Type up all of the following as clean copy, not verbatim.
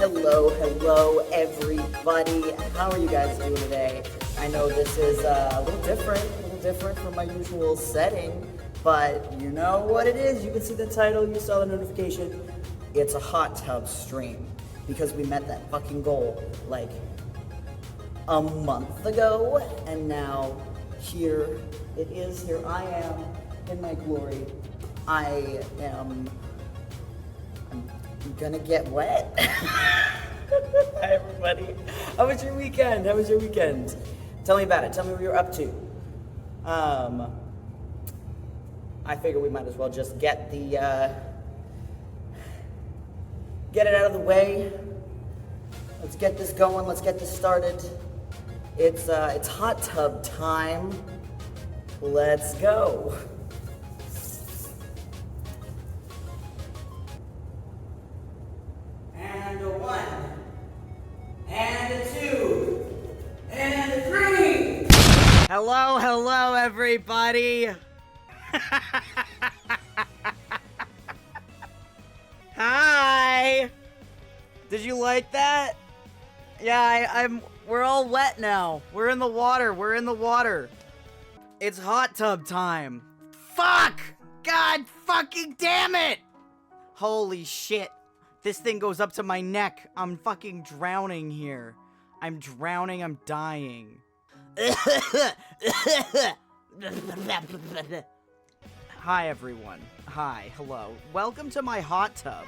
Hello, everybody. How are you guys doing today? I know this is a little different from my usual setting, but you know what it is. You can see the title, you saw the notification. It's a hot tub stream because we met that fucking goal like a month ago, and now here it is. Here I am in my glory. I'm gonna get wet. Hi everybody. How was your weekend? Tell me about it. Tell me what you're up to. I figure we might as well just get it out of the way. Let's get this going. Let's get this started. It's hot tub time. Let's go. And a 1, and a 2, and a 3. Hello, everybody. Hi. Did you like that? Yeah, we're all wet now. We're in the water. It's hot tub time. Fuck! God fucking damn it! Holy shit. This thing goes up to my neck. I'm fucking drowning here. I'm drowning, I'm dying. Hi, everyone. Hi, hello. Welcome to my hot tub.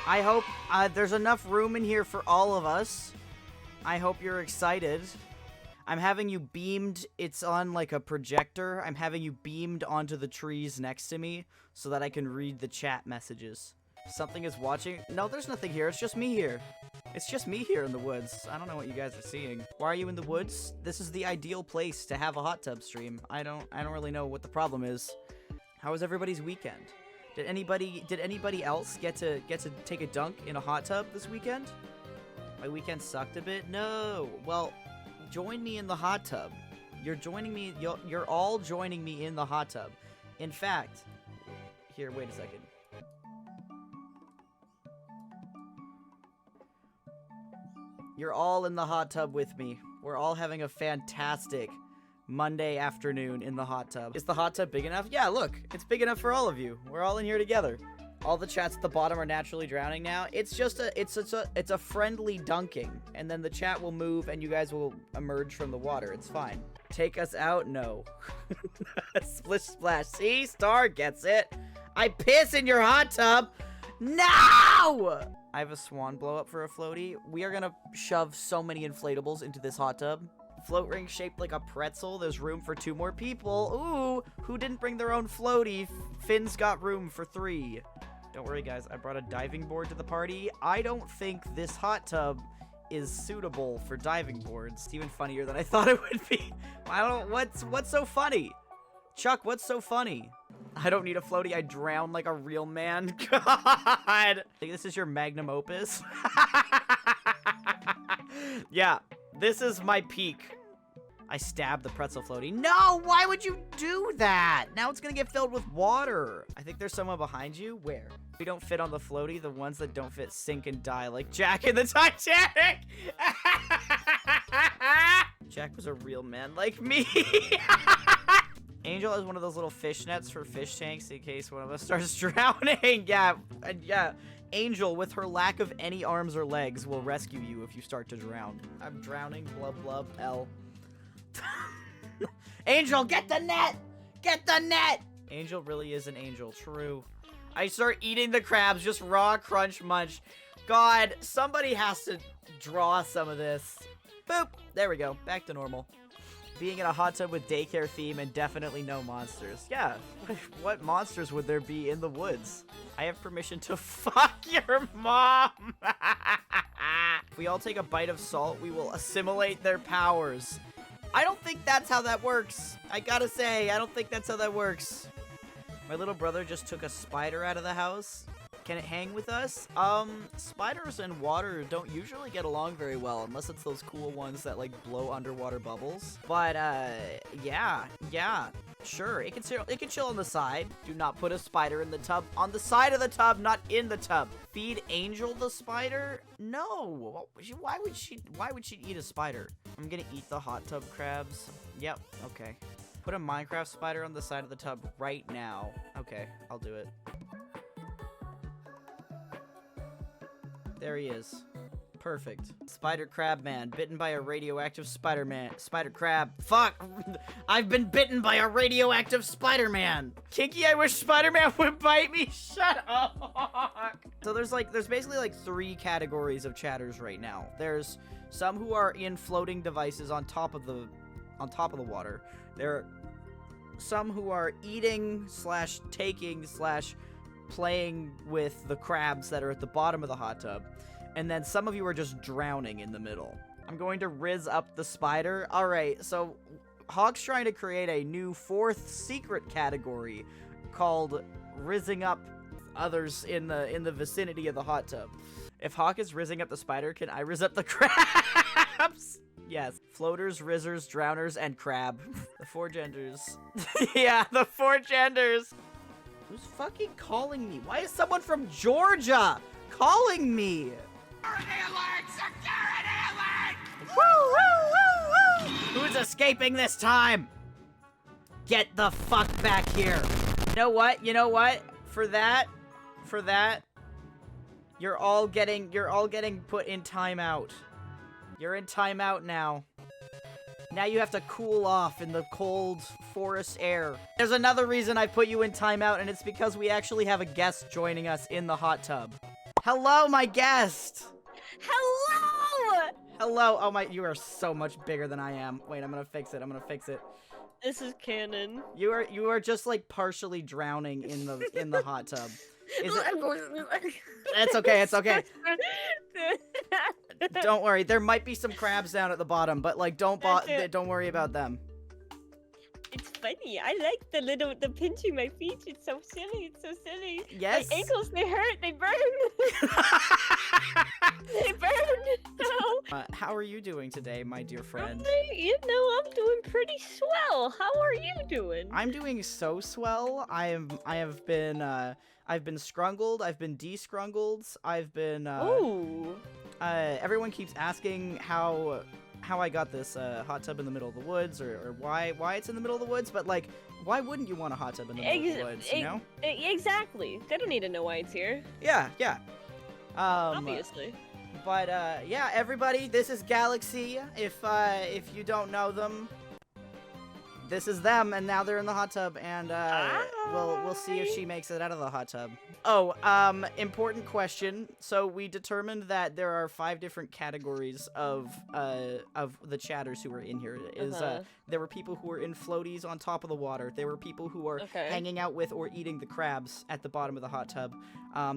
I hope there's enough room in here for all of us. I hope you're excited. I'm having you beamed. It's on like a projector. I'm having you beamed onto the trees next to me so that I can read the chat messages. Something is watching. No, there's nothing here. It's just me here. It's just me here in the woods. I don't know what you guys are seeing. Why are you in the woods? This is the ideal place to have a hot tub stream. I don't really know what the problem is. How was everybody's weekend? Did anybody else get to take a dunk in a hot tub this weekend? My weekend sucked a bit. No. Well, join me in the hot tub. You're all joining me in the hot tub. In fact, here, wait a second. You're all in the hot tub with me. We're all having a fantastic Monday afternoon in the hot tub. Is the hot tub big enough? Yeah, look. It's big enough for all of you. We're all in here together. All the chats at the bottom are naturally drowning now. It's just it's a friendly dunking, and then the chat will move and you guys will emerge from the water. It's fine. Take us out? No. Splish splash. See? Star gets it. I piss in your hot tub. No! I have a swan blow up for a floaty. We are gonna shove so many inflatables into this hot tub. Float ring shaped like a pretzel. There's room for 2 more people. Ooh, who didn't bring their own floaty? Finn's got room for 3. Don't worry, guys. I brought a diving board to the party. I don't think this hot tub is suitable for diving boards. It's even funnier than I thought it would be. I don't know. What's so funny? Chuck, what's so funny? I don't need a floaty. I drown like a real man. God. I think this is your magnum opus. Yeah, this is my peak. I stabbed the pretzel floaty. No, why would you do that? Now it's gonna get filled with water. I think there's someone behind you. Where? We don't fit on the floaty. The ones that don't fit sink and die like Jack in the Titanic. Jack was a real man like me. Angel has one of those little fish nets for fish tanks in case one of us starts drowning. Yeah. Angel, with her lack of any arms or legs, will rescue you if you start to drown. I'm drowning. Blub, blub, L. Angel, get the net! Get the net! Angel really is an angel. True. I start eating the crabs, just raw, crunch, munch. God, somebody has to draw some of this. Boop. There we go. Back to normal. Being in a hot tub with daycare theme and definitely no monsters. Yeah, what monsters would there be in the woods? I have permission to fuck your mom! If we all take a bite of salt, we will assimilate their powers. I don't think that's how that works. I gotta say, I don't think that's how that works. My little brother just took a spider out of the house. Can it hang with us? Spiders and water don't usually get along very well, unless it's those cool ones that, like, blow underwater bubbles. But, yeah. Sure, it can chill on the side. Do not put a spider in the tub. On the side of the tub, not in the tub. Feed Angel the spider? No. Why would she eat a spider? I'm gonna eat the hot tub crabs. Yep, okay. Put a Minecraft spider on the side of the tub right now. Okay, I'll do it. There he is. Perfect. Spider crab man, bitten by a radioactive spider crab. Fuck! I've been bitten by a radioactive Spider-Man! Kinky, I wish Spider-Man would bite me! Shut up! So there's basically like 3 categories of chatters right now. There's some who are in floating devices on top of the water. There are some who are eating / taking / playing with the crabs that are at the bottom of the hot tub. And then some of you are just drowning in the middle. I'm going to rizz up the spider. All right, so Hawk's trying to create a new 4th secret category called rizzing up others in the vicinity of the hot tub. If Hawk is rizzing up the spider, can I rizz up the crabs? Yes. Floaters, rizzers, drowners, and crab. The 4 genders. Yeah, the 4 genders. Who's fucking calling me? Why is someone from Georgia calling me? Security alert! Security alert! Woo, woo, woo, woo! Who's escaping this time? Get the fuck back here. You know what? You know what? For that, you're all getting put in timeout. You're in timeout now. Now you have to cool off in the cold forest air. There's another reason I put you in timeout, and it's because we actually have a guest joining us in the hot tub. Hello, my guest! Hello! Hello! Oh my, you are so much bigger than I am. Wait, I'm gonna fix it. This is canon. You are just like partially drowning in the hot tub. Is it? It's okay. Don't worry. There might be some crabs down at the bottom, but like don't worry about them. It's funny. I like the pinching my feet. It's so silly. Yes. My ankles, they hurt. They burn. They burn. No. How are you doing today, my dear friend? I'm doing pretty swell. How are you doing? I'm doing so swell. I've been scrungled. I've been descrungled. I've been. Ooh. Everyone keeps asking how I got this hot tub in the middle of the woods, or why it's in the middle of the woods, but like, why wouldn't you want a hot tub in the middle of the woods, you know? Exactly. They don't need to know why it's here. Yeah. Obviously. But yeah, everybody, this is Galaxe. If you don't know them, this is them, and now they're in the hot tub, and we'll see if she makes it out of the hot tub. Oh, important question. So we determined that there are 5 different categories of the chatters who are in here. There were people who were in floaties on top of the water. There were people who were hanging out with or eating the crabs at the bottom of the hot tub.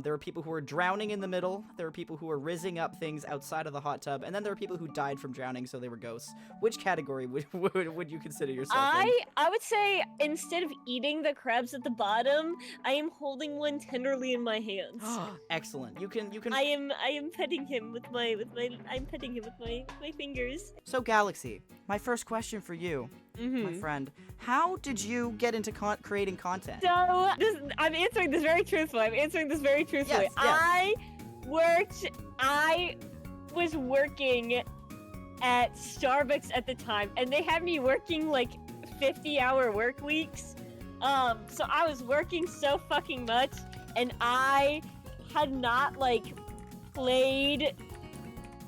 There were people who were drowning in the middle. There were people who were rizzing up things outside of the hot tub, and then there were people who died from drowning, so they were ghosts. Which category would you consider yourself in? I would say instead of eating the crabs at the bottom, I am holding one tenderly in my hands. Excellent. You can. I am petting him with my fingers. So Galaxe, my first question for you, my friend, how did you get into creating content? So I'm answering this very truthfully. Yes. I was working at Starbucks at the time, and they had me working like 50-hour work weeks. So I was working so fucking much, and I had not like played.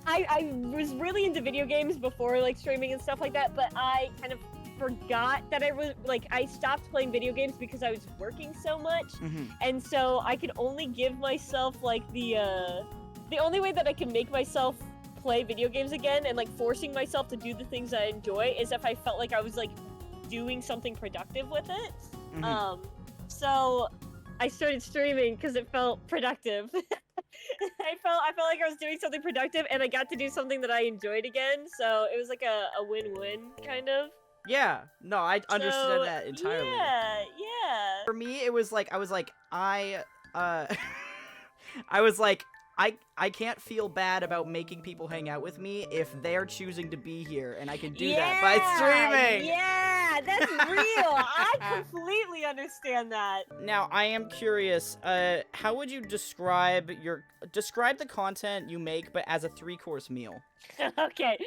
I was really into video games before like streaming and stuff like that, but I kind of forgot that I stopped playing video games because I was working so much, and so I could only give myself like the only way that I can make myself play video games again and like forcing myself to do the things I enjoy is if I felt like I was like doing something productive with it. So I started streaming because it felt productive. I felt like I was doing something productive, and I got to do something that I enjoyed again. So it was like a win-win kind of. Yeah, no, I understood that entirely. Yeah. For me, it was like I was like I can't feel bad about making people hang out with me if they're choosing to be here, and I can do that by streaming. Yeah, that's real. I completely understand that. Now, I am curious, how would you describe the content you make, but as a 3-course meal? Okay.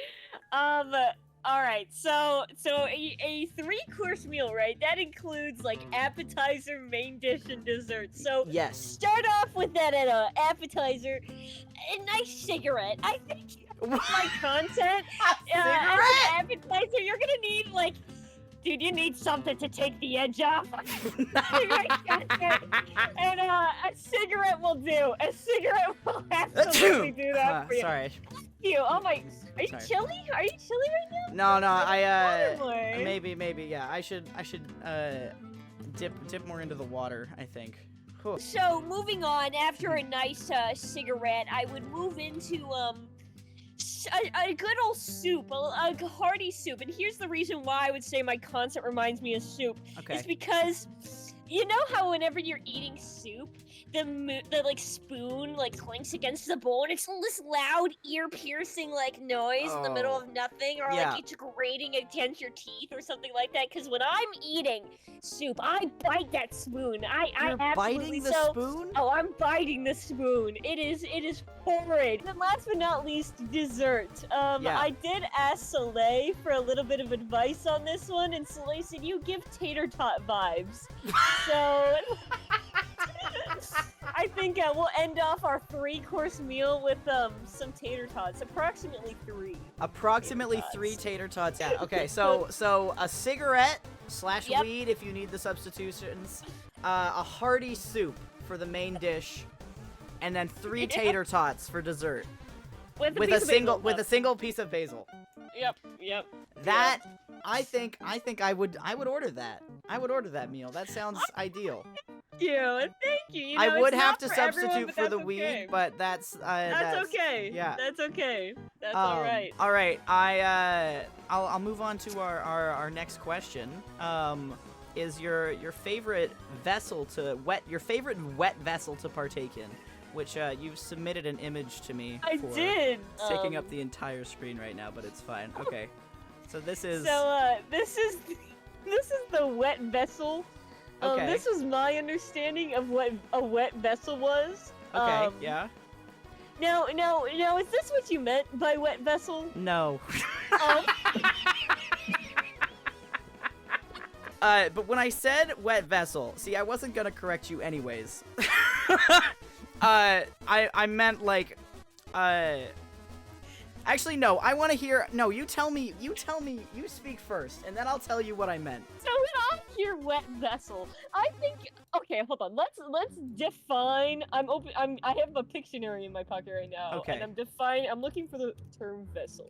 All right, so a 3-course meal, right? That includes like appetizer, main dish, and dessert. So Yes. start off with that at a appetizer, a nice cigarette. I think my content as an appetizer, you're gonna need like, dude, you need something to take the edge off. And a cigarette will do. A cigarette will absolutely do that for you. Sorry. You. Oh my. Are you Sorry. chilly? Are you chilly right now? No, Probably. maybe, yeah. I should dip more into the water, I think. Whew. So moving on, after a nice cigarette, I would move into a good old soup, a hearty soup. And here's the reason why I would say my concept reminds me of soup. Okay. It's because you know how whenever you're eating soup, the like spoon like clinks against the bowl and it's this loud ear-piercing like noise in the middle of nothing, or yeah. like it's grating against your teeth or something like that. Because when I'm eating soup, I bite that spoon. I absolutely biting the spoon? Oh, I'm biting the spoon. It is horrid. And last but not least, dessert. Yeah. I did ask Soleil for a little bit of advice on this one, and Soleil said you give tater tot vibes. So I think we'll end off our 3-course meal with some tater tots, approximately 3. Approximately 3 tater tots. Yeah. Okay. So a cigarette / Yep. weed if you need the substitutions. A hearty soup for the main dish, and then 3 tater tots for dessert with a single piece of basil. Yep. That I think I would order that. I would order that meal. That sounds ideal. Thank you. You know, I would it's have not to for everyone, substitute but for the that's weed, okay. but that's okay. Yeah. That's okay. That's all right. All right. I'll move on to our next question. Is your favorite vessel to your favorite wet vessel to partake in? Which you've submitted an image to me. I for. did. It's taking up the entire screen right now, but it's fine. Okay. So this is. This is the wet vessel. Okay. This was my understanding of what a wet vessel was. Okay. Yeah. Now, is this what you meant by wet vessel? No. Um, But when I said wet vessel, see, I wasn't gonna correct you anyways. I meant like, actually, no, I want to hear, no, you tell me, you speak first, and then I'll tell you what I meant. So when I hear wet vessel, I think, okay, hold on, let's define, I have a Pictionary in my pocket right now, Okay. and I'm looking for the term vessel.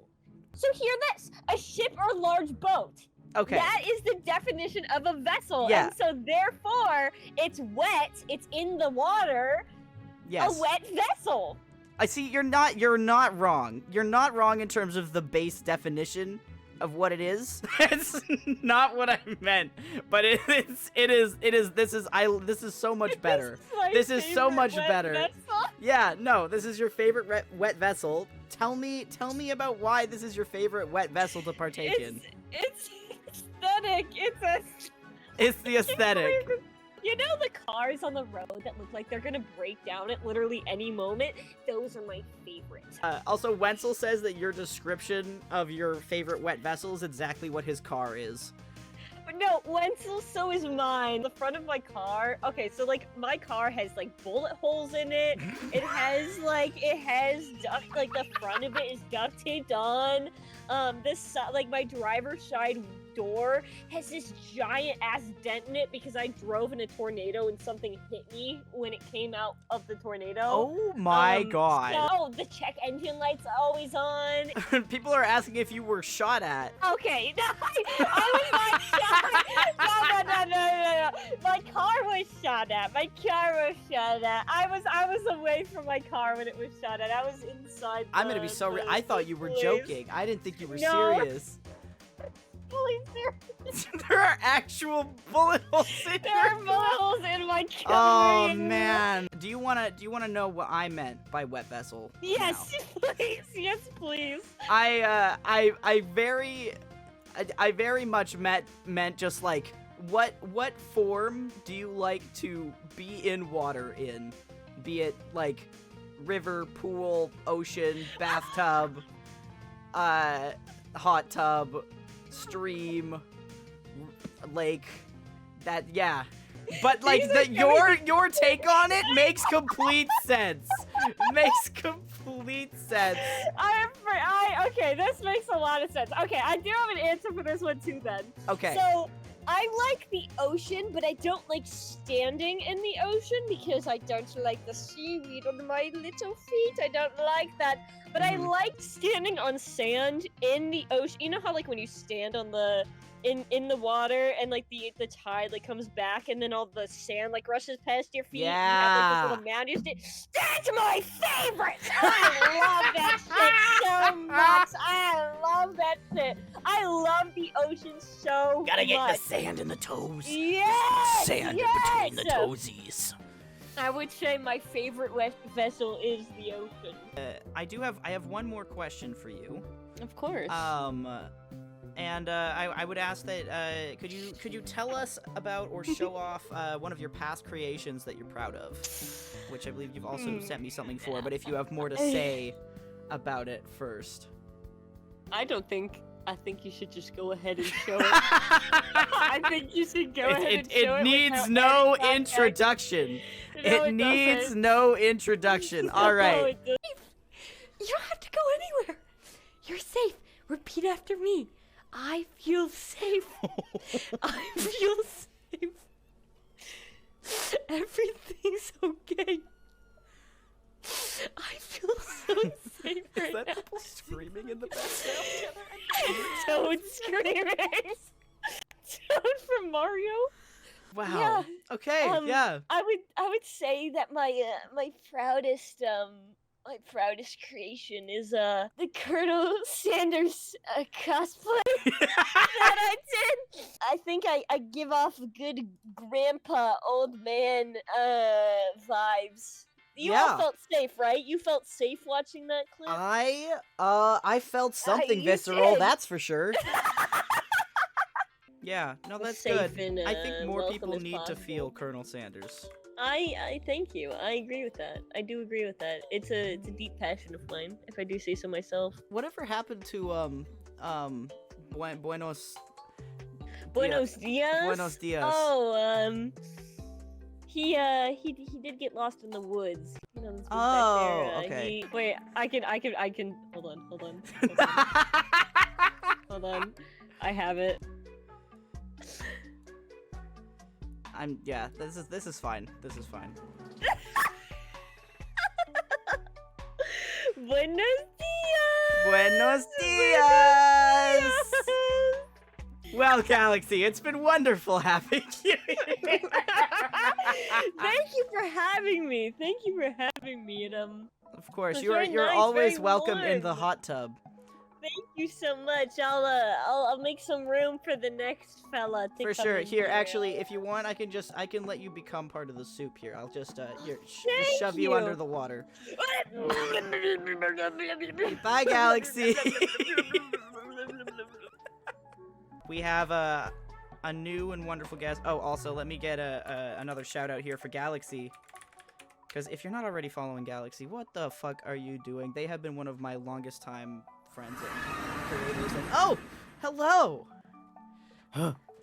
So hear this, a ship or large boat. Okay. That is the definition of a vessel, Yeah. and so therefore, it's wet, it's in the water, Yes. a wet vessel. I see. You're not wrong. You're not wrong in terms of the base definition of what it is. It's not what I meant, but this is so much better. This is so much better. Vessel. Yeah, no, this is your favorite wet vessel. Tell me about why this is your favorite wet vessel to partake in. It's aesthetic. It's the aesthetic. You know the cars on the road that look like they're gonna break down at literally any moment? Those are my favorite. Also, Wensel says that your description of your favorite wet vessel is exactly what his car is. No, Wensel, so is mine. The front of my car, okay, so like my car has like bullet holes in it. It has duct, like the front of it is duct taped on. Like my driver's side door has this giant ass dent in it because I drove in a tornado and something hit me when it came out of the tornado. Oh my god. So the check engine light's always on. People are asking if you were shot at. Okay, no, I was not shot. No. My car was shot at. I was away from my car when it was shot at. I was inside. I'm gonna be so. I thought you were police. joking. I didn't think you were No. serious. fully serious. There are actual bullet holes in There are your bullet holes in my cover. Oh man. Do you wanna know what I meant by wet vessel? Yes, please. Yes, please. I very much meant just like what form do you like to be in water in? Be it like river, pool, ocean, bathtub, hot tub, stream, lake. That yeah. But like your take on it makes complete sense. Makes complete sense. Okay, this makes a lot of sense. Okay, I do have an answer for this one too then. Okay. So I like the ocean, but I don't like standing in the ocean because I don't like the seaweed on my little feet. I don't like that. But I like standing on sand in the ocean. You know how like when you stand on the in the water and like the tide like comes back and then all the sand like rushes past your feet. Yeah. And you have like this little mound. That's my favorite. I love that shit so much. I love that shit. I love the ocean so much. Gotta get the sand in the toes. Yes. Sand yes! between the toesies. I would say my favorite vessel is the ocean. I have one more question for you. Of course. And I would ask that could you tell us about or show off one of your past creations that you're proud of, which I believe you've also sent me something for. But if you have more to say about it first. I think you should just go ahead and show it. I think you should go ahead and show it. It needs no introduction. No, it needs no introduction. All right. No, You don't have to go anywhere. You're safe. Repeat after me. I feel safe. I feel safe. Everything's okay. I feel so safe right now. People screaming in the background? Toad screaming. Toad from Mario. Wow. Yeah. Okay. Yeah. I would say that my proudest creation is the Colonel Sanders cosplay that I did. I think I give off good grandpa old man vibes. You all felt safe, right? You felt safe watching that clip? I felt something you visceral, did. that's for sure. Yeah, no, that's Safe good. and, I think more welcome people as need to possible. feel Colonel Sanders. I thank you. I agree with that. I do agree with that. It's a deep passion of mine, if I do say so myself. Whatever happened to Buenos Buenos dias. Buenos dias. Oh, he did get lost in the woods. You know, those dudes Oh, back there. okay. Wait, I can. Hold on. Hold on. I have it. Yeah, this is fine. This is fine. Buenos dias. Buenos dias. Well, Galaxy, it's been wonderful having you. Thank you for having me. And Of course, It's you're very nice, always very welcome in the warm. hot tub. thank you so much. I'll make some room for the next fella to For come sure. in Here, actually, if you want, I can let you become part of the soup here. I'll just just Thank shove you you. under the water. Bye, Galaxy. We have a new and wonderful guest. Oh, also, let me get another shout out here for Galaxy. Because if you're not already following Galaxy, what the fuck are you doing? They have been one of my longest time friends and creators. And oh, hello.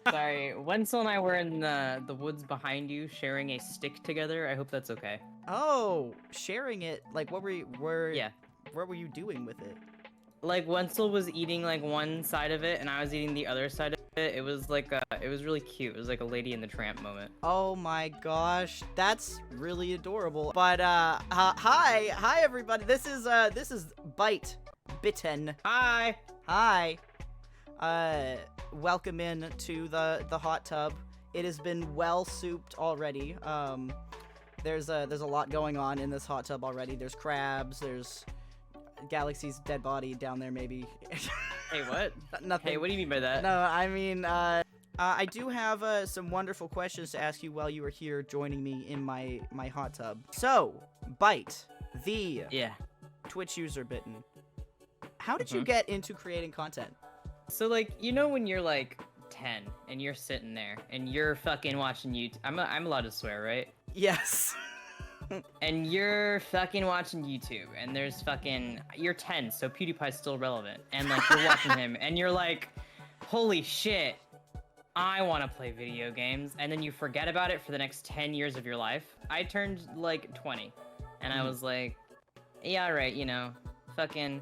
Sorry, Wensel and I were in the woods behind you, sharing a stick together. I hope that's okay. Oh, sharing it. Like, what Yeah. What were you doing with it? Like, Wensel was eating, like, one side of it, and I was eating the other side of it. It was, like, it was really cute. It was like a Lady and the Tramp moment. Oh my gosh, that's really adorable. But, hi everybody. This is Bitten. Hi! Hi. Welcome in to the hot tub. It has been well souped already. There's a lot going on in this hot tub already. There's crabs, there's Galaxy's dead body down there maybe. Hey, what? Nothing. Hey, what do you mean by that? No, I mean, I do have some wonderful questions to ask you while you are here joining me in my hot tub. So, Bite, the Yeah. Twitch user bitten. How did you get into creating content? So, like, you know when you're, like, 10 and you're sitting there and you're fucking watching YouTube. I'm allowed to swear, right? Yes. And you're fucking watching YouTube and there's fucking... You're 10, so PewDiePie's still relevant. And, like, you're watching him and you're like, holy shit, I want to play video games. And then you forget about it for the next 10 years of your life. I turned, like, 20. And I was like, yeah, right, you know, fucking...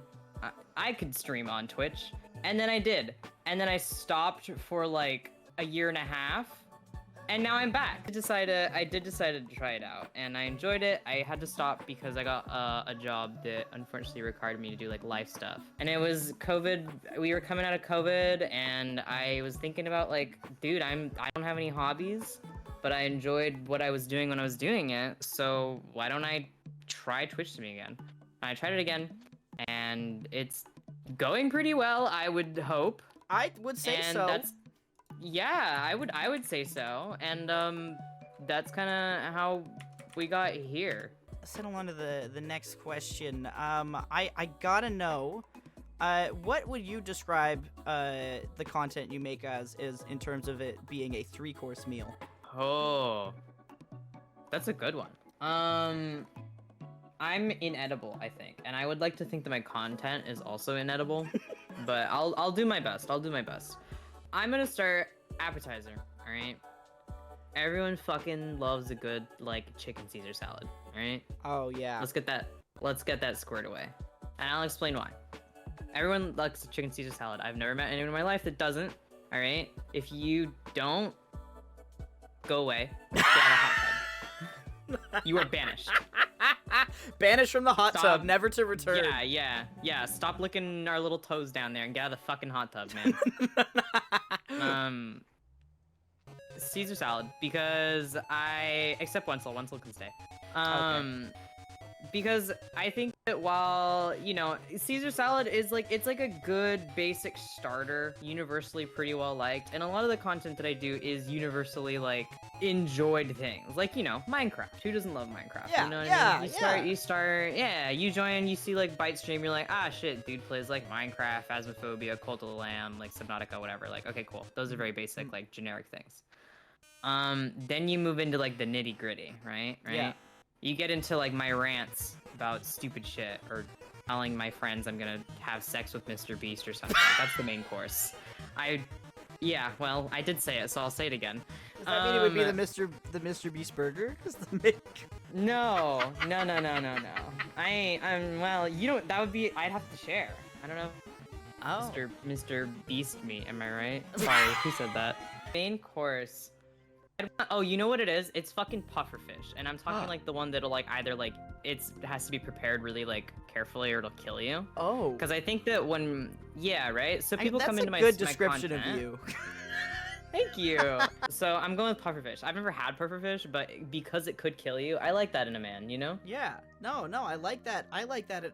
I could stream on Twitch. And then I did. And then I stopped for like a year and a half. And now I'm back. I did decide to try it out. And I enjoyed it. I had to stop because I got a job that unfortunately required me to do like life stuff. And it was COVID. We were coming out of COVID. And I was thinking about like, dude, I don't have any hobbies. But I enjoyed what I was doing when I was doing it. So why don't I try Twitch streaming again? And I tried it again. And it's going pretty well, I would hope. I would say and so. Yeah, I would say so. And that's kind of how we got here. Settle on to the next question. I gotta know, what would you describe the content you make as is in terms of it being a 3-course meal? Oh, that's a good one. I'm inedible, I think, and I would like to think that my content is also inedible, but I'll do my best. I'll do my best. I'm gonna start appetizer. All right. Everyone fucking loves a good like chicken Caesar salad. All right. Oh yeah. Let's get that squared away, and I'll explain why. Everyone likes chicken Caesar salad. I've never met anyone in my life that doesn't. All right. If you don't, go away. Get out of the hot tub. You are banished. Banished from the hot Stop. tub, never to return. Yeah. Stop licking our little toes down there and get out of the fucking hot tub, man. Caesar salad because except Wensel. Wensel can stay. Okay. Because I think that while, you know, Caesar salad is like, it's like a good basic starter, universally pretty well liked, and a lot of the content that I do is universally like enjoyed things. Like, you know, Minecraft. Who doesn't love Minecraft? Yeah, you know what yeah, I mean? You join, you see like Bite stream, you're like, ah shit, dude plays like Minecraft, Phasmophobia, Cult of the Lamb, like Subnautica, whatever. Like, okay, cool. Those are very basic, like generic things. Then you move into like the nitty gritty, right? Yeah. You get into like my rants about stupid shit or telling my friends I'm gonna have sex with Mr. Beast or something. That's the main course. Yeah, well, I did say it, so I'll say it again. Does that mean it would be the Mr. Beast burger? No. Well, you know, that would be, I'd have to share. I don't know. Oh. Mr. Beast meat, am I right? Sorry, who said that? Main course. Oh, you know what it is? It's fucking pufferfish, and I'm talking like the one that'll like either like it has to be prepared really like carefully or it'll kill you. Oh. Because I think that yeah, right. So people come into my that's a good description my of you. Thank you. So I'm going with pufferfish. I've never had pufferfish, but because it could kill you, I like that in a man. You know? Yeah. No, I like that. I like that.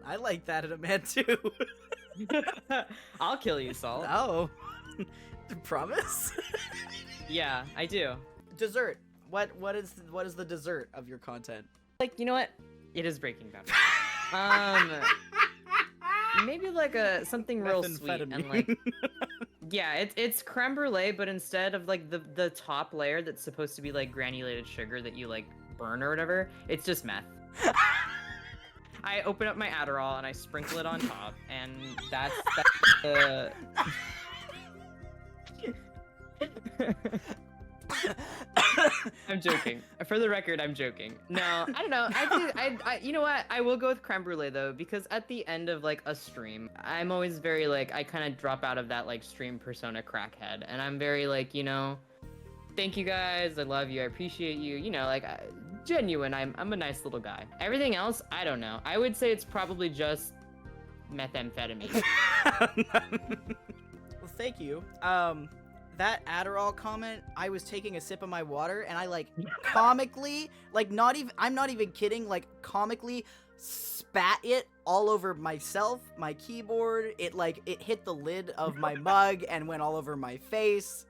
I like that in a man too. I'll kill you, Salt. Oh. Promise? Yeah, I do. Dessert. What is the dessert of your content? Like, you know what? It is Breaking Bad. Maybe like something real sweet and like yeah, it's creme brulee, but instead of like the top layer that's supposed to be like granulated sugar that you like burn or whatever, it's just meth. I open up my Adderall and I sprinkle it on top, and that's the. I'm joking. For the record, I'm joking. No, I don't know. I you know what? I will go with creme brulee though, because at the end of like a stream, I'm always very like, I kind of drop out of that like stream persona crackhead, and I'm very like, you know, thank you guys, I love you, I appreciate you, you know, like genuine. I'm a nice little guy. Everything else, I don't know. I would say it's probably just methamphetamine. Well, thank you. That Adderall comment, I was taking a sip of my water and I like comically, like I'm not even kidding, like comically spat it all over myself, my keyboard. It hit the lid of my mug and went all over my face.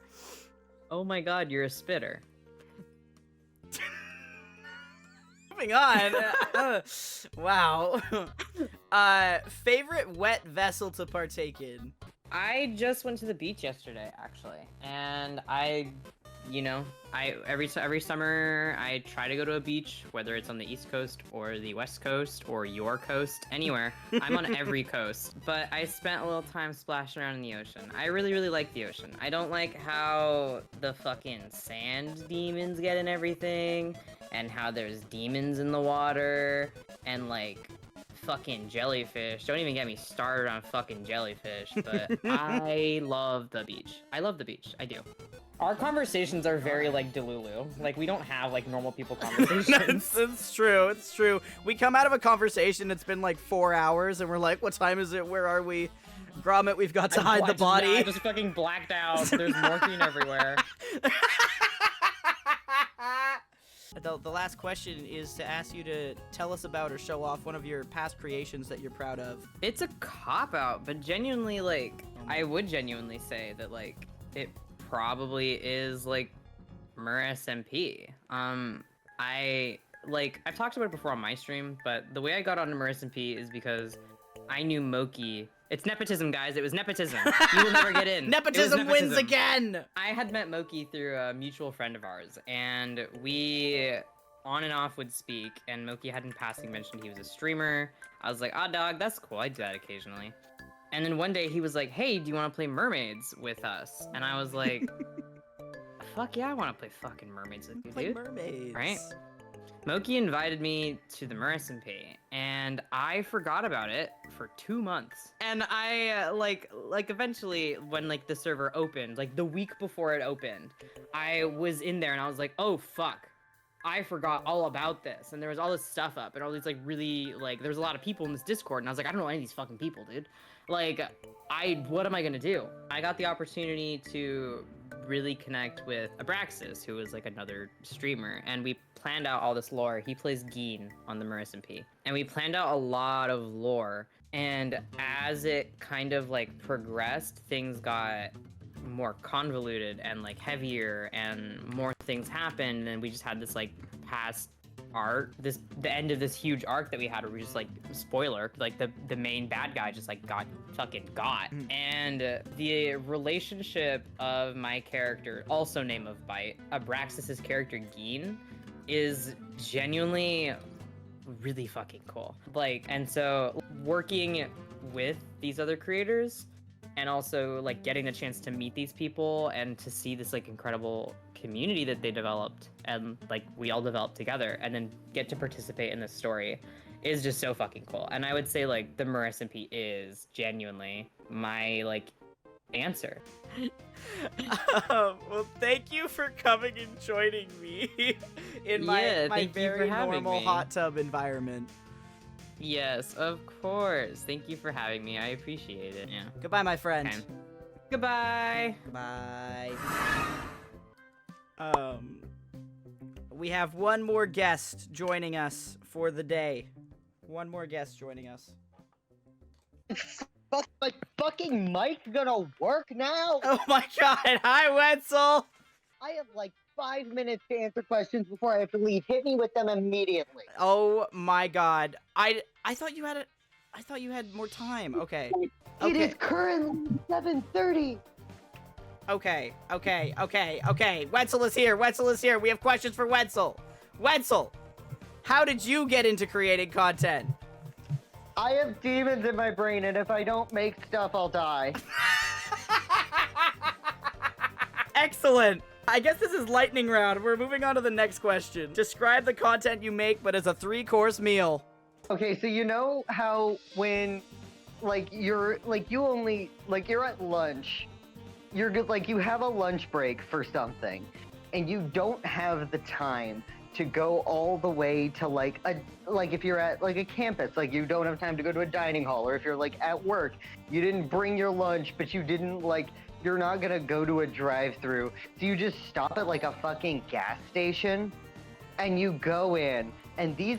Oh my god, you're a spitter. Moving on. Wow. Favorite wet vessel to partake in? I just went to the beach yesterday, actually, and every summer I try to go to a beach, whether it's on the East Coast or the West Coast or your coast, anywhere. I'm on every coast, but I spent a little time splashing around in the ocean. I really, really like the ocean. I don't like how the fucking sand demons get in everything, and how there's demons in the water, and like fucking jellyfish. Don't even get me started on fucking jellyfish, but I love the beach. I love the beach. I do. Our conversations are very like Delulu. Like we don't have like normal people conversations. It's true. It's true. We come out of a conversation. It's been like 4 hours, and we're like, "What time is it? Where are we?" Grommet, we've got to hide the body. I just fucking blacked out. There's morphine everywhere. The last question is to ask you to tell us about or show off one of your past creations that you're proud of. It's a cop-out, but genuinely, like, I would genuinely say that, like, it probably is, like, SMP. I've talked about it before on my stream, but the way I got onto SMP is because I knew Moki. It's nepotism, guys. It was nepotism. You will never get in. Nepotism wins again! I had met Moki through a mutual friend of ours, and we on and off would speak, and Moki had in passing mentioned he was a streamer. I was like, dog, that's cool. I do that occasionally. And then one day he was like, hey, do you want to play mermaids with us? And I was like, fuck yeah, I want to play fucking mermaids with you, dude. Mermaids. Right? Moki invited me to the SMP, and I forgot about it for 2 months. And I, eventually, when, the server opened, the week before it opened, I was in there, and I was like, oh, fuck. I forgot all about this. And there was all this stuff up, and all these, really, there was a lot of people in this Discord, and I was like, I don't know any of these fucking people, dude. What am I gonna do? I got the opportunity to really connect with Abraxas, who was another streamer, and we planned out all this lore. He plays Geen on the SMP, and we planned out a lot of lore. And as it kind of progressed, things got more convoluted and heavier, and more things happened, and we just had this past arc, the end of this huge arc that we had, where we just spoiler, the main bad guy just got and the relationship of my character, also name of Bite, Abraxas's character Geen, is genuinely really fucking cool. And so working with these other creators, and also getting the chance to meet these people and to see this incredible community that they developed, and we all developed together, and then get to participate in this story, is just so fucking cool. And I would say the Mer SMP is genuinely my answer. Well, thank you for coming and joining me in my very normal hot tub environment. Yes, of course. Thank you for having me. I appreciate it. Yeah. Goodbye, my friend. Okay. Goodbye. Goodbye. We have one more guest joining us for the day. One more guest joining us. My fucking mic gonna work now? Oh my god. Hi, Wensel. I have 5 minutes to answer questions before I have to leave. Hit me with them immediately. Oh my god. I thought you had more time. Okay. It is currently 7:30. Okay. Wensel is here. We have questions for Wensel. Wensel, how did you get into creating content? I have demons in my brain, and if I don't make stuff, I'll die. Excellent. I guess this is lightning round. We're moving on to the next question. Describe the content you make, but as a 3-course meal. Okay, so you know how when, you're at lunch, you're good, you have a lunch break for something, and you don't have the time to go all the way to if you're at a campus, you don't have time to go to a dining hall, or if you're at work, you didn't bring your lunch, but you didn't you're not gonna go to a drive-through, so you just stop at a fucking gas station, and you go in, and this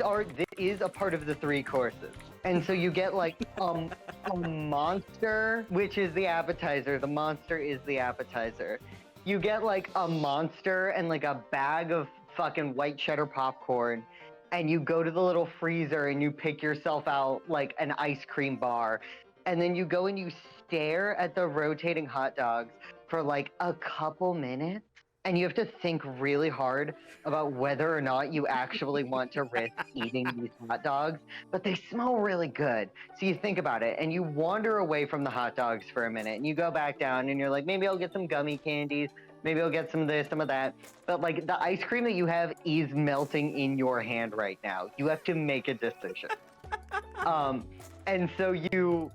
is a part of the 3 courses. And so you get like a monster, which is the appetizer. The monster is the appetizer. You get like a monster and like a bag of fucking white cheddar popcorn, and you go to the little freezer and you pick yourself out like an ice cream bar, and then you go and you stare at the rotating hot dogs for like a couple minutes, and you have to think really hard about whether or not you actually want to risk eating these hot dogs, but they smell really good. So you think about it and you wander away from the hot dogs for a minute and you go back down and you're like, maybe I'll get some gummy candies, maybe I'll get some of this, some of that. But like the ice cream that you have is melting in your hand right now. You have to make a decision. And so you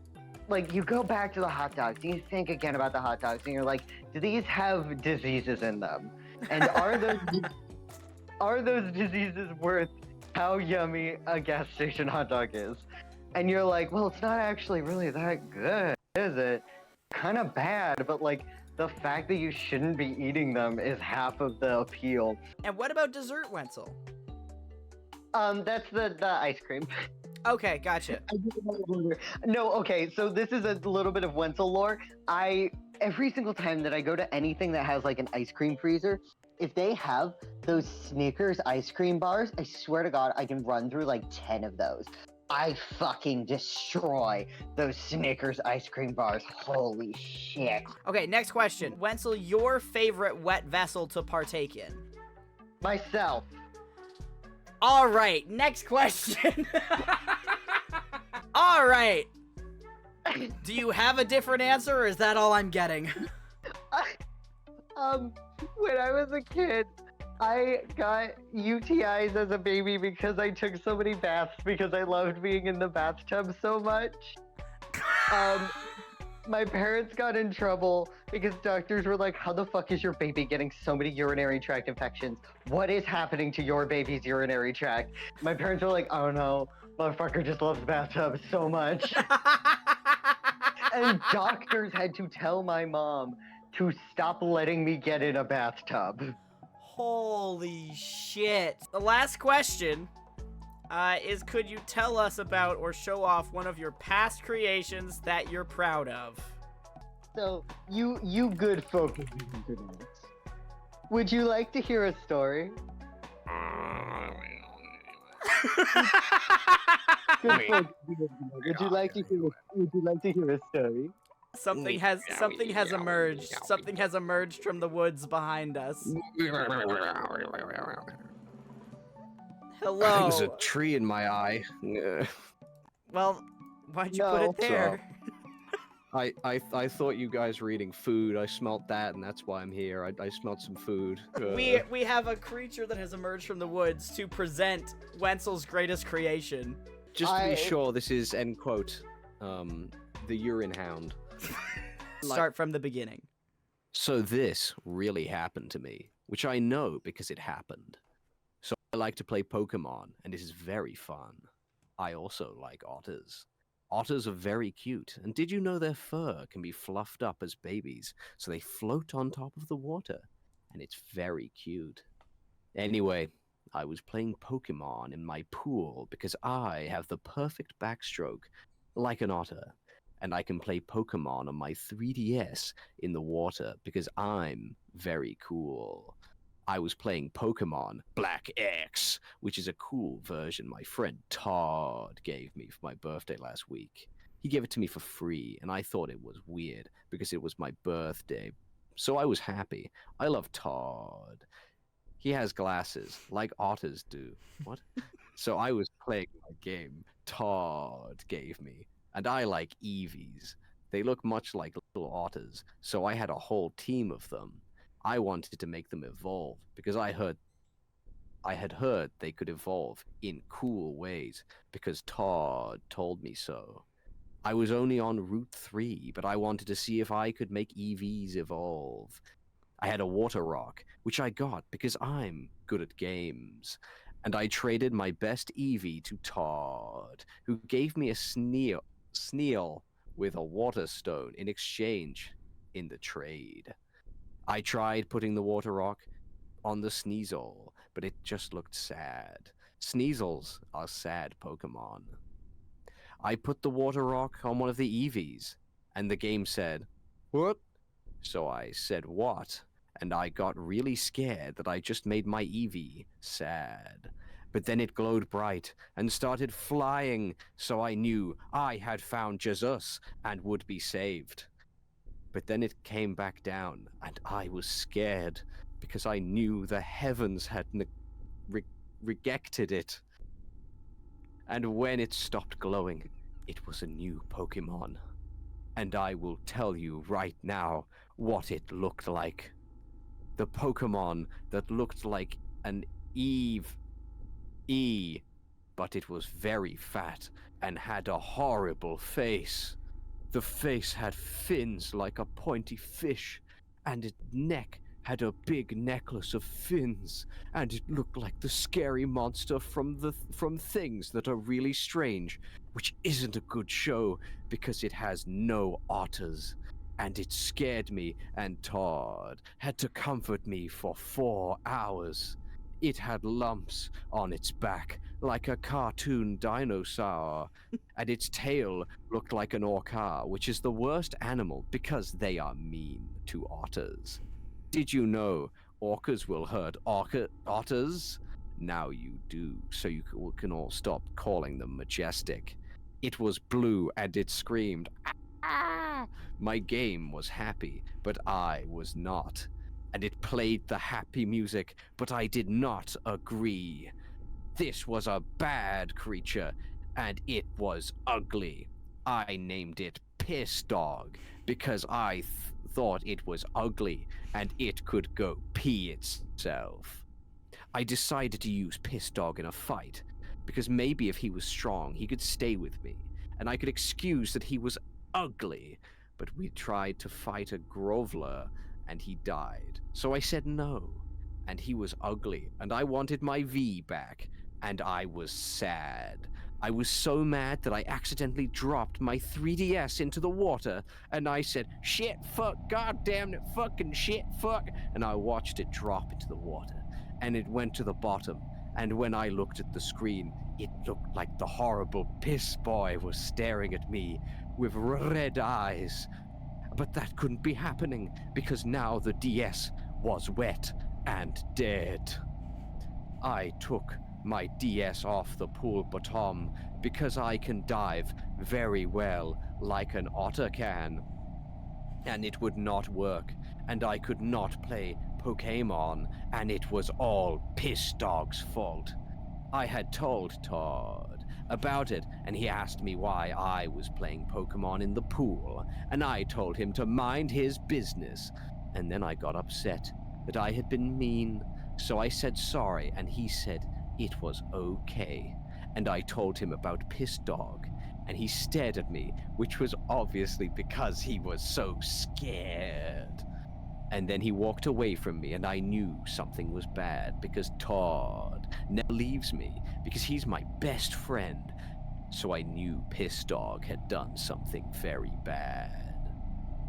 go back to the hot dogs and you think again about the hot dogs and you're like, do these have diseases in them? And are those diseases worth how yummy a gas station hot dog is? And you're like, well, it's not actually really that good, is it? Kind of bad, but like the fact that you shouldn't be eating them is half of the appeal. And what about dessert, Wensel? That's the ice cream. Okay, gotcha. No, okay, so this is a little bit of Wensel lore. Every single time that I go to anything that has like an ice cream freezer, if they have those Snickers ice cream bars, I swear to God, I can run through like 10 of those. I fucking destroy those Snickers ice cream bars. Holy shit. Okay, next question. Wensel, your favorite wet vessel to partake in? Myself. All right, next question. All right. Do you have a different answer, or is that all I'm getting? When I was a kid, I got UTIs as a baby because I took so many baths because I loved being in the bathtub so much. My parents got in trouble because doctors were like, how the fuck is your baby getting so many urinary tract infections? What is happening to your baby's urinary tract? My parents were like, oh no, motherfucker just loves bathtubs so much. And doctors had to tell my mom to stop letting me get in a bathtub. Holy shit. The last question is, could you tell us about or show off one of your past creations that you're proud of? So, you good folk of the internet, would you like to hear a story? Good folk of the internet, would you like to hear a story? Something has emerged. Something has emerged from the woods behind us. Hello. There's a tree in my eye. Well, why'd you put it there? I thought you guys were eating food. I smelt that, and that's why I'm here. I smelt some food. We have a creature that has emerged from the woods to present Wensel's greatest creation. Just to be sure, this is end quote. The urine hound. Start from the beginning. So this really happened to me, which I know because it happened. So I like to play Pokemon, and it is very fun. I also like otters. Otters are very cute, and did you know their fur can be fluffed up as babies, so they float on top of the water, and it's very cute. Anyway, I was playing Pokemon in my pool because I have the perfect backstroke, like an otter, and I can play Pokemon on my 3DS in the water because I'm very cool. I was playing Pokemon Black X, which is a cool version my friend Todd gave me for my birthday last week. He gave it to me for free, and I thought it was weird because it was my birthday. So I was happy. I love Todd. He has glasses, like otters do. What? So I was playing my game Todd gave me, and I like Eevees. They look much like little otters, so I had a whole team of them. I wanted to make them evolve because I had heard they could evolve in cool ways because Todd told me so. I was only on Route 3, but I wanted to see if I could make EVs evolve. I had a water rock, which I got because I'm good at games. And I traded my best Eevee to Todd, who gave me a Sneal with a water stone in exchange in the trade. I tried putting the water rock on the Sneasel, but it just looked sad. Sneasels are sad Pokemon. I put the water rock on one of the EVs, and the game said, "What?" So I said, "What?" And I got really scared that I just made my Eevee sad. But then it glowed bright and started flying, so I knew I had found Jesus and would be saved. But then it came back down, and I was scared because I knew the heavens had rejected it. And when it stopped glowing, it was a new Pokemon. And I will tell you right now what it looked like. The Pokemon that looked like an E, but it was very fat and had a horrible face. The face had fins like a pointy fish, and its neck had a big necklace of fins, and it looked like the scary monster from Things That Are Really Strange, which isn't a good show because it has no otters. And it scared me, and Todd had to comfort me for 4 hours. It had lumps on its back, like a cartoon dinosaur, and its tail looked like an orca, which is the worst animal because they are mean to otters. Did you know orcas will hurt otters? Now you do, so you can all stop calling them majestic. It was blue, and it screamed, "Ah!" My game was happy, but I was not. And it played the happy music, but I did not agree. This was a bad creature, and it was ugly. I named it Pissdogg because I thought it was ugly, and it could go pee itself. I decided to use Pissdogg in a fight, because maybe if he was strong, he could stay with me, and I could excuse that he was ugly, but we tried to fight a Groveler, and he died. So I said no, and he was ugly, and I wanted my V back, and I was sad. I was so mad that I accidentally dropped my 3DS into the water, and I said, "Shit, fuck, goddamn it, fucking shit, fuck," and I watched it drop into the water, and it went to the bottom, and when I looked at the screen, it looked like the horrible piss boy was staring at me with red eyes. But that couldn't be happening, because now the DS was wet and dead. I took my DS off the pool bottom because I can dive very well like an otter can. And it would not work, and I could not play Pokemon, and it was all Pissdogg's fault. I had told Todd about it, and he asked me why I was playing Pokemon in the pool, and I told him to mind his business. And then I got upset that I had been mean, so I said sorry, and he said it was okay. And I told him about Pissdogg, and he stared at me, which was obviously because he was so scared. And then he walked away from me, and I knew something was bad, because Todd never leaves me, because he's my best friend. So I knew Pissdogg had done something very bad.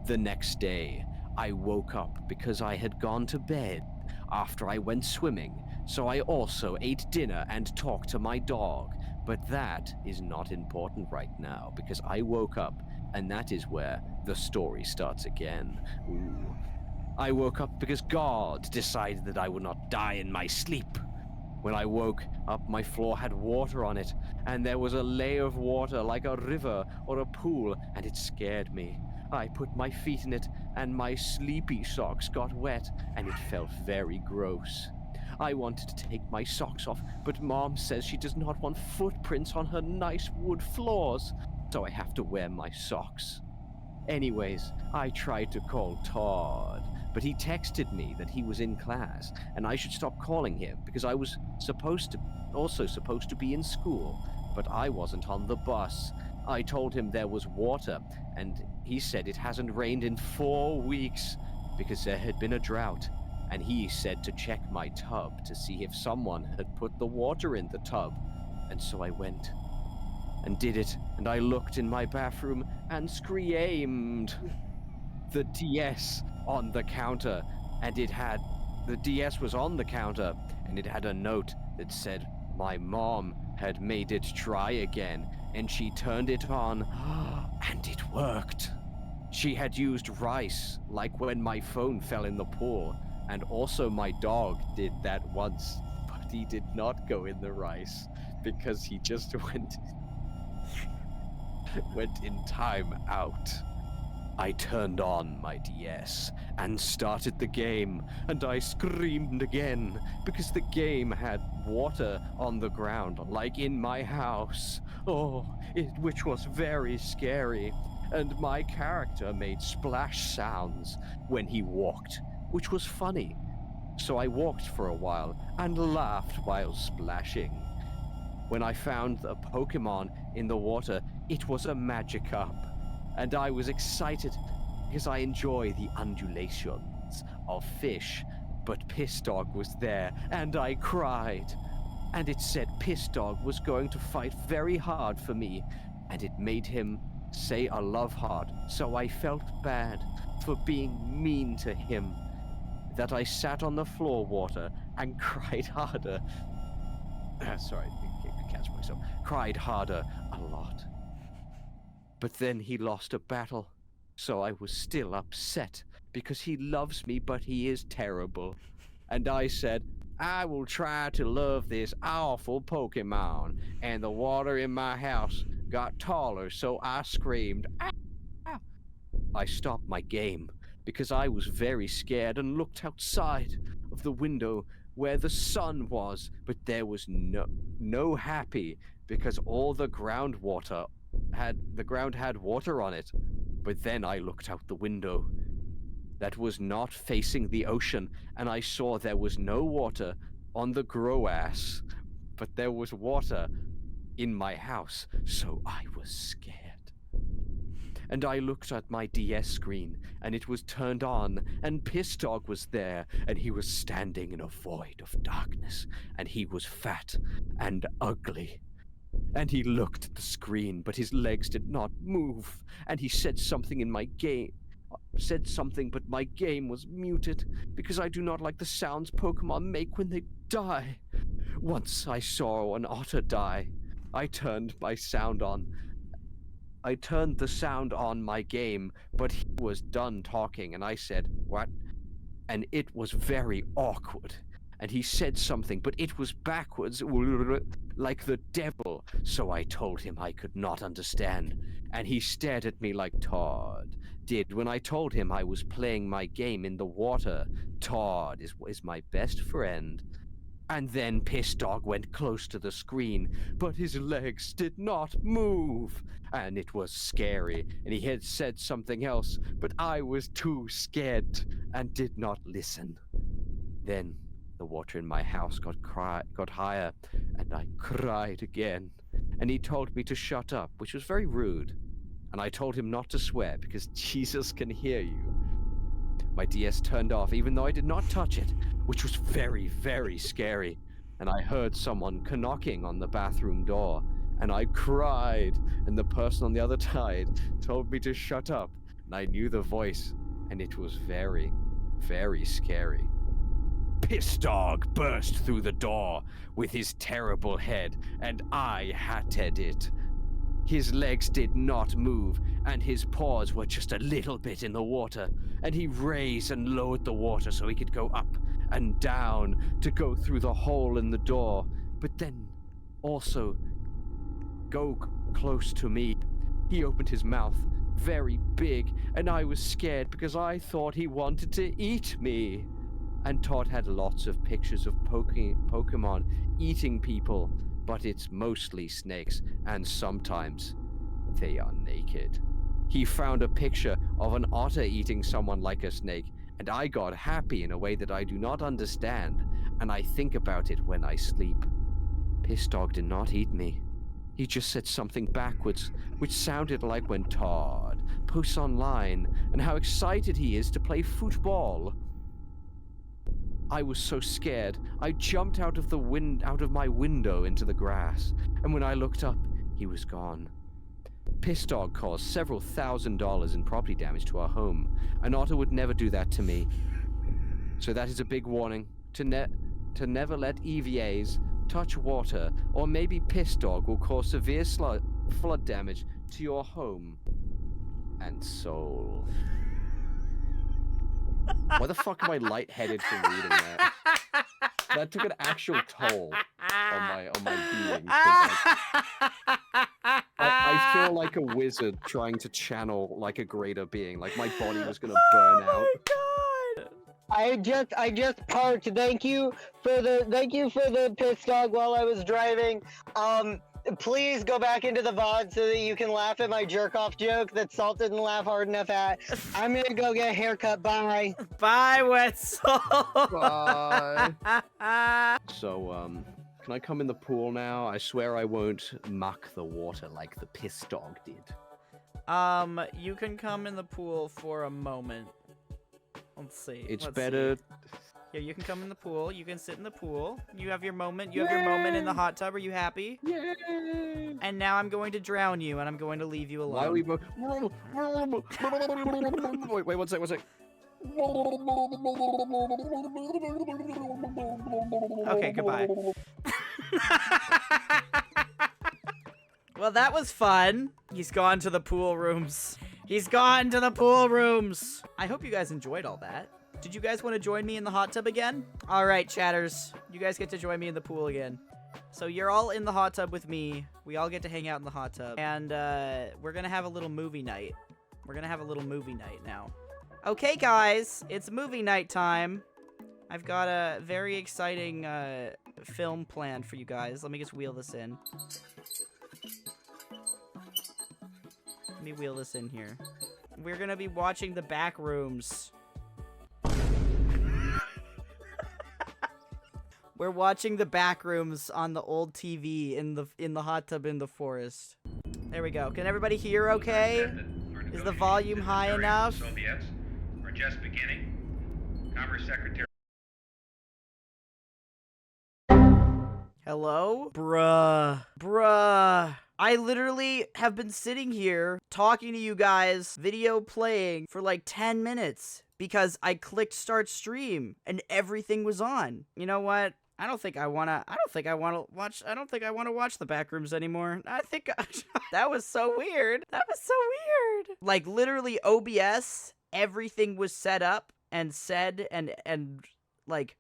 The next day, I woke up because I had gone to bed after I went swimming, so I also ate dinner and talked to my dog. But that is not important right now, because I woke up, and that is where the story starts again. Ooh. I woke up because God decided that I would not die in my sleep. When I woke up, my floor had water on it, and there was a layer of water like a river or a pool, and it scared me. I put my feet in it, and my sleepy socks got wet, and it felt very gross. I wanted to take my socks off, but Mom says she does not want footprints on her nice wood floors, so I have to wear my socks. Anyways, I tried to call Todd, but he texted me that he was in class and I should stop calling him because I was supposed to be in school, but I wasn't on the bus. I told him there was water, and he said it hasn't rained in 4 weeks because there had been a drought, and he said to check my tub to see if someone had put the water in the tub. And so I went and did it, and I looked in my bathroom and screamed. The DS on the counter, and the DS was on the counter, and it had a note that said, "My mom had made it dry again, and she turned it on, and it worked. She had used rice, like when my phone fell in the pool, and also my dog did that once, but he did not go in the rice, because he just went in time out. I turned on my DS and started the game, and I screamed again because the game had water on the ground, like in my house. Which was very scary. And my character made splash sounds when he walked, which was funny. So I walked for a while and laughed while splashing. When I found a Pokemon in the water, it was a Magikarp. And I was excited because I enjoy the undulations of fish. But Pissdogg was there, and I cried. And it said Pissdogg was going to fight very hard for me, and it made him say a love heart. So I felt bad for being mean to him, that I sat on the floor water and cried harder. Sorry, I catch myself. Cried harder a lot. But then he lost a battle, so I was still upset, because he loves me, but he is terrible. And I said, I will try to love this awful Pokemon. And the water in my house got taller, so I screamed, ah! I stopped my game, because I was very scared and looked outside of the window where the sun was, but there was no happy, because all the ground had water on it. But then I looked out the window that was not facing the ocean, and I saw there was no water on the grass, but there was water in my house, so I was scared. And I looked at my DS screen, and it was turned on, and Pissdogg was there, and he was standing in a void of darkness, and he was fat and ugly. And he looked at the screen, but his legs did not move, and he said something in my game. Said something, but my game was muted, because I do not like the sounds Pokemon make when they die. Once I saw an otter die. I turned the sound on my game, but he was done talking, and I said, what? And it was very awkward. And he said something, but it was backwards, like the devil. So I told him I could not understand, and he stared at me like Todd did when I told him I was playing my game in the water. Todd is my best friend. And then Pissdogg went close to the screen, but his legs did not move. And it was scary, and he had said something else, but I was too scared and did not listen. Then the water in my house got higher, and I cried again. And he told me to shut up, which was very rude. And I told him not to swear, because Jesus can hear you. My DS turned off, even though I did not touch it, which was very, very scary. And I heard someone knocking on the bathroom door, and I cried, and the person on the other side told me to shut up, and I knew the voice, and it was very, very scary. Pissdogg burst through the door with his terrible head, and I hatted it. His legs did not move, and his paws were just a little bit in the water, and he raised and lowered the water so he could go up and down to go through the hole in the door, but then also go close to me. He opened his mouth very big, and I was scared because I thought he wanted to eat me. And Todd had lots of pictures of Pokemon eating people, but it's mostly snakes, and sometimes they are naked. He found a picture of an otter eating someone like a snake, and I got happy in a way that I do not understand, and I think about it when I sleep. Pissdogg did not eat me. He just said something backwards, which sounded like when Todd posts online and how excited he is to play football. I was so scared, I jumped out of my window into the grass, and when I looked up, he was gone. Pissdogg caused several $1,000s in property damage to our home. An otter would never do that to me. So that is a big warning to never let EVAs touch water, or maybe pissdogg will cause severe flood damage to your home and soul. Why the fuck am I lightheaded from reading that? That took an actual toll on my being. I feel like a wizard trying to channel like a greater being. Like my body was gonna burn out. Oh my god! I just parked. Thank you for the piss dog while I was driving. Please go back into the VOD so that you can laugh at my jerk off joke that Salt didn't laugh hard enough at. I'm gonna go get a haircut. Bye. Bye, Wensel. Bye. So, can I come in the pool now? I swear I won't muck the water like the piss dog did. You can come in the pool for a moment. Let's see. It's Let's better. see. Yeah, you can come in the pool. You can sit in the pool. You have your moment. You have your moment in the hot tub. Are you happy? Yay! And now I'm going to drown you, and I'm going to leave you alone. Why are we both? Wait, one sec. Okay, goodbye. Well, that was fun. He's gone to the pool rooms. He's gone to the pool rooms. I hope you guys enjoyed all that. Did you guys want to join me in the hot tub again? All right, chatters. You guys get to join me in the pool again. So you're all in the hot tub with me. We all get to hang out in the hot tub. And we're going to have a little movie night. We're going to have a little movie night now. Okay, guys. It's movie night time. I've got a very exciting film planned for you guys. Let me just wheel this in. Let me wheel this in here. We're going to be watching The Back Rooms. We're watching The Back Rooms on the old TV in the hot tub in the forest. There we go. Can everybody hear okay? Is the volume high enough? Soviets are just beginning. Commerce Secretary. Hello? Bruh. I literally have been sitting here talking to you guys, video playing for like 10 minutes because I clicked start stream and everything was on. You know what? I don't think I want to watch The Backrooms anymore. I think that was so weird. Like literally OBS, everything was set up and said and like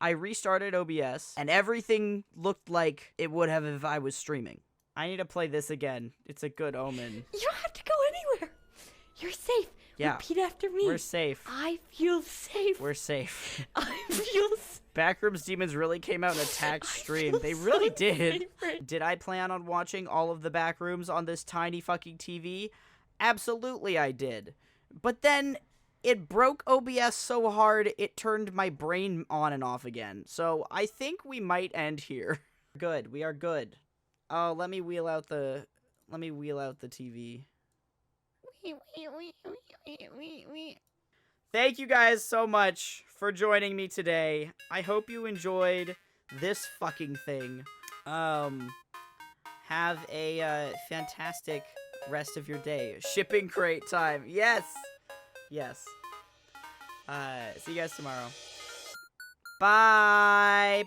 I restarted OBS and everything looked like it would have if I was streaming. I need to play this again. It's a good omen. You don't have to go anywhere. You're safe. Yeah. Repeat after me. We're safe. I feel safe. We're safe. I feel safe. Backrooms Demons really came out and attacked stream. They really did. Did I plan on watching all of the Backrooms on this tiny fucking TV? Absolutely I did. But then it broke OBS so hard it turned my brain on and off again. So I think we might end here. Good. We are good. Oh, let me wheel out the TV. Thank you guys so much for joining me today. I hope you enjoyed this fucking thing. Have a fantastic rest of your day. Shipping crate time. Yes. Yes. See you guys tomorrow. Bye.